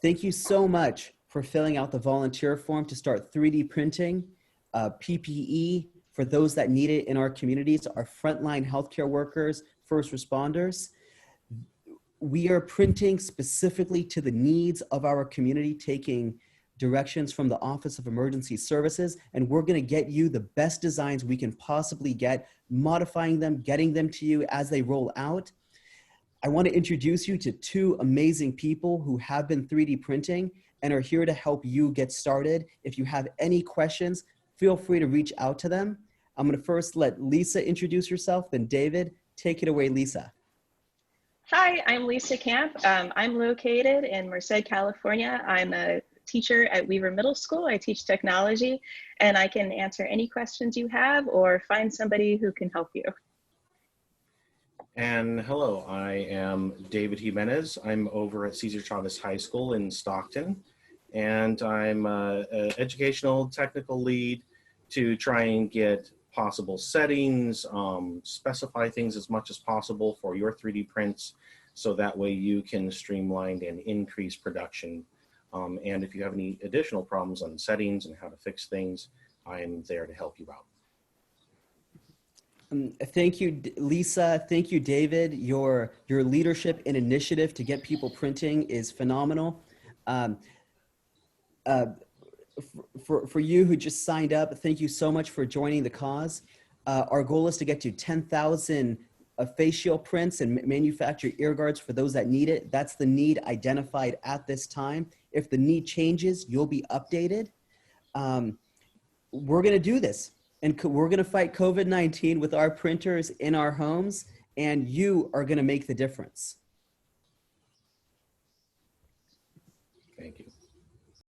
Thank you so much for filling out the volunteer form to start 3D printing PPE for those that need it in our communities, our frontline healthcare workers, first responders. We are printing specifically to the needs of our community, taking directions from the Office of Emergency Services, and we're gonna get you the best designs we can possibly get, modifying them, getting them to you as they roll out. I wanna introduce you to two amazing people who have been 3D printing and are here to help you get started. If you have any questions, feel free to reach out to them. I'm gonna first let Lisa introduce herself, then David. Take it away, Lisa. Hi, I'm Lisa Camp. I'm located in Merced, California. I'm a teacher at Weaver Middle School. I teach technology, and I can answer any questions you have or find somebody who can help you. And hello, I am David Jimenez. I'm over at Cesar Chavez High School in Stockton, and I'm an educational technical lead to try and get possible settings, specify things as much as possible for your 3D prints, so that way you can streamline and increase production. And if you have any additional problems on settings and how to fix things, I am there to help you out. Thank you, Lisa. Thank you, David. Your leadership and initiative to get people printing is phenomenal. For you who just signed up, thank you so much for joining the cause. Our goal is to get to 10,000 face shield prints and manufacture ear guards for those that need it. That's the need identified at this time. If the need changes, you'll be updated. We're gonna do this, and we're gonna fight COVID-19 with our printers in our homes, and you are gonna make the difference. Thank you.